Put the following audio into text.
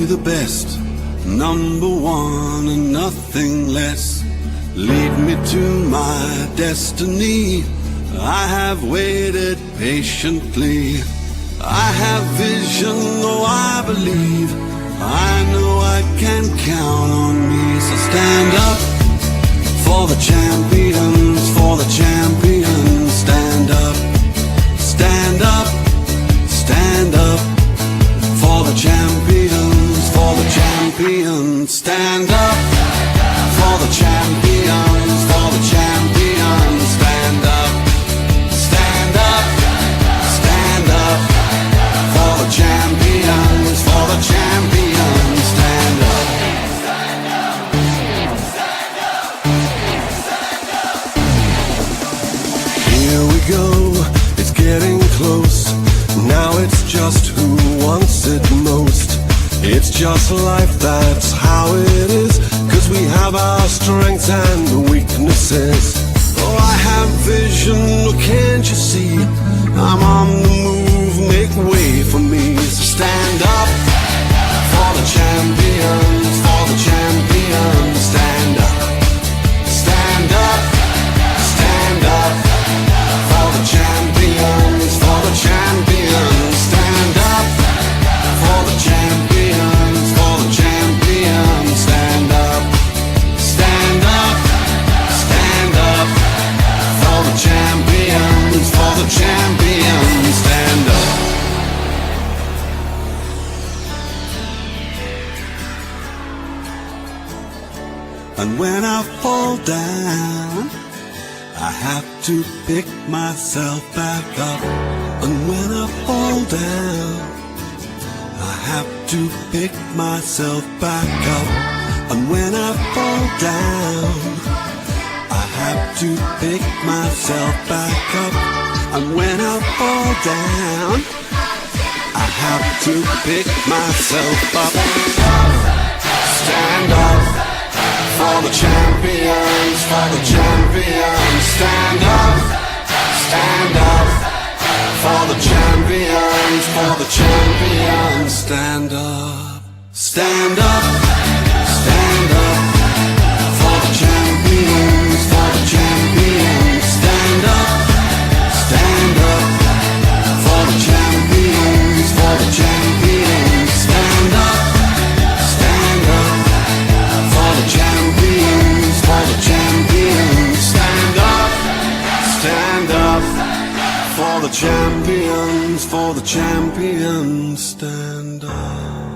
the best, number one and nothing less. Lead me to my destiny. I have waited patiently. I have vision, oh I believe. I know I can count on me. So stand up for the champions, for the champions. Stand up, stand up, stand up. For the champions, for the champions. Stand up for the champions, for the champions. Stand up, stand up, stand up. For the champions, for the champions. Stand up. Here we go, it's getting close. Now it's just who wants it most. It's just life, that's how it is. 'Cause we have our strengths and weaknesses. Oh, I have vision, oh can't you see? I'm on the move, make way for me. So stand up for the champions, for the champions. Stand up, stand up, stand up. For the champions, for the champions. Stand up for the champions, for the champions. Stand up, stand up, stand up. For the champions, for the champions. Stand up. And when I fall down, I have to pick myself back up. And when I fall down, I have to pick myself back up. And when I fall down, I have to pick myself back up. And when I fall down, I have to pick myself up. Stand up for the champions, for the champions. Stand up, stand up. For the champions, for the champions. Stand up, stand up, stand up. For the champions, for the champions. Stand up, stand up. For the champions, for the champions. Stand up, stand up. For the champions, for the champions. Stand up, stand up. For the champions, for the champions. Stand up.